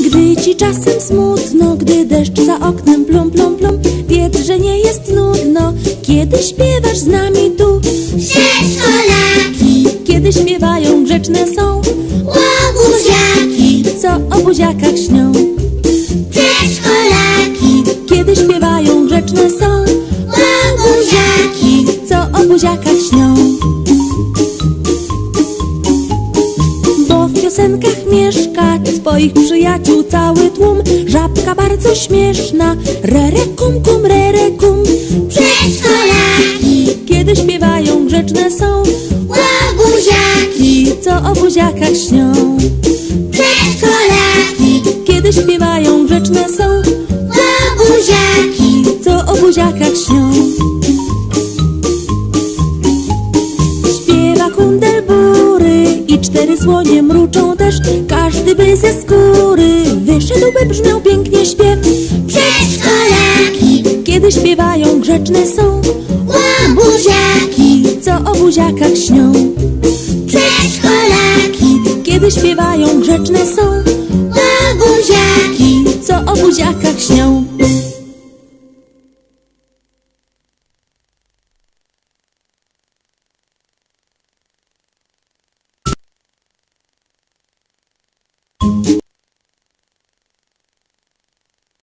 Gdy ci czasem smutno, gdy deszcz za oknem plum, plum, plum, wiedz, że nie jest nudno, kiedy śpiewasz z nami tu. Przedszkolaki, Kiedy śpiewają, grzeczne są łobuziaki, co o buziakach śnią. przedszkolaki, Kiedy śpiewają, grzeczne są łobuziaki, co o buziakach śnią. Bo w piosenkach mieszka twoich przyjaciół cały tłum. Żabka bardzo śmieszna, rere kum kum, rere kum. przedszkolaki, Kiedy śpiewają, grzeczne są łobuziaki, co o buziakach śnią. przedszkolaki, Kiedy śpiewają, grzeczne są łobuziaki, co o buziakach śnią. Śpiewa kundel bury i 4 słonie mruczą też. Każdy by ze skóry wyszedł, by brzmiał pięknie śpiew. przedszkolaki, Kiedy śpiewają, grzeczne są łobuziaki, co o buziakach śnią. przedszkolaki, Kiedy śpiewają, grzeczne są łobuziaki, co o buziakach śnią.